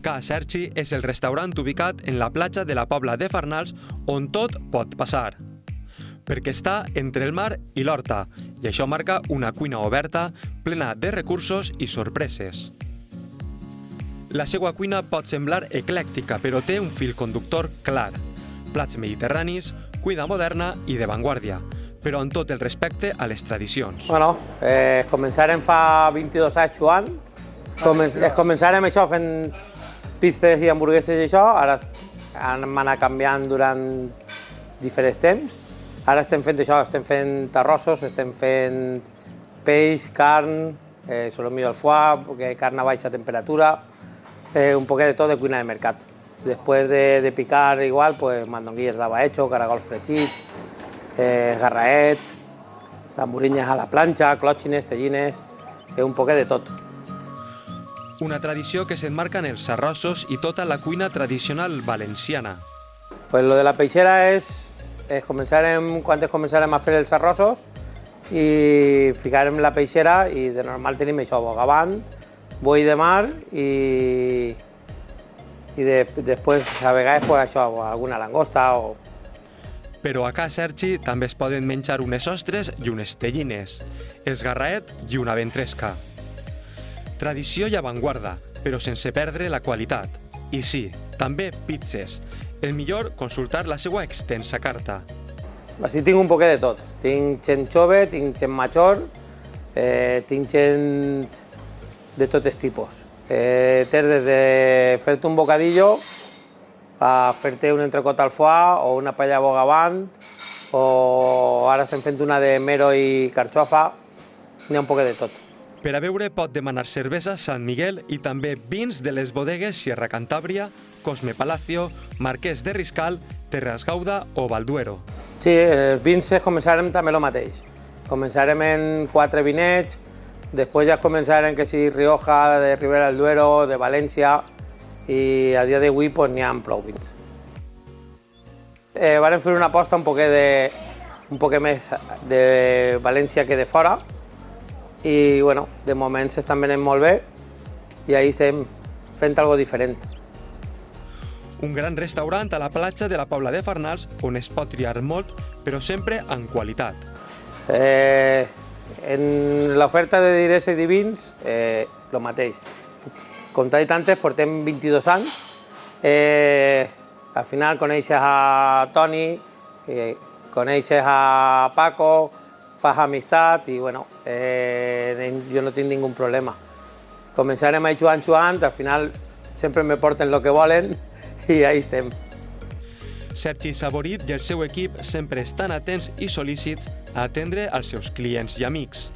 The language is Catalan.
Ca Sergi és el restaurant ubicat en la platja de la Pobla de Farnals on tot pot passar. Perquè està entre el mar i l'horta, i això marca una cuina oberta, plena de recursos i sorpreses. La seva cuina pot semblar eclèctica, però té un fil conductor clar. Plats mediterranis, cuina moderna i de vanguardia, però amb tot el respecte a les tradicions. Bueno, començarem fa 22 anys jugant. Començarem això fent pizzas i hamburgueses i això, ara hem anat canviant durant diferents temps. Ara estem fent això, estem fent arrossos, estem fent peix, carn, solomillo al foie, carn a baixa temperatura, un poquet de tot de cuina de mercat. Després de picar igual, pues mandonguilles d'haba hecho, caragols fregits, garraet, zamburinyes a la planxa, clòtxines, tellines, un poquet de tot. Una tradició que s'emmarca en els arrossos i tota la cuina tradicional valenciana. Pues lo de la peixera és quan començarem a fer els arrossos i ficarem la peixera i de normal tenim això, bogavant, boi de mar i després a vegades pues, això, alguna langosta o... Però a Ca Sergi també es poden menjar unes ostres i unes tellines, esgarraet i una ventresca. Tradició i avantguarda, però sense perdre la qualitat. I sí, també pizzas. El millor, consultar la seva extensa carta. Així tinc un poquet de tot. Tinc gent jove, tinc gent major, tinc gent de tots tipus. Des de fer-te un bocadillo a fer-te un entrecot al foie o una paella bogavant o ara estem fent una de mero i carxofa, n'hi ha un poquet de tot. Per a beure pot demanar cervesa Sant Miguel i també vins de les bodegues Sierra Cantàbria, Cosme Palacio, Marquès de Riscal, Terras Gauda o Balduero. Sí, els vins començarem també el mateix. Començarem en 4 vinets, després ja començarem que si Rioja, de Ribera del Duero, de València i a dia d'avui pues, n'hi ha prou vins. Vàrem fer una aposta un poquet més de València que de fora, i bueno, de moment s'estan venent molt bé i ahí estem fent alguna cosa diferent. Un gran restaurant a la platja de la Pobla de Farnals on es pot triar molt, però sempre amb qualitat. En l'oferta de diners i vins, el mateix. Com t'he dit antes, portem 22 anys. Al final coneixes a Toni, coneixes a Paco, fas amistat i bueno, jo no tinc ningú problema. Començarem a jugant, al final sempre me porten el que volen i ahí estem. Sergi Saborit i el seu equip sempre estan atents i sol·lícits a atendre els seus clients i amics.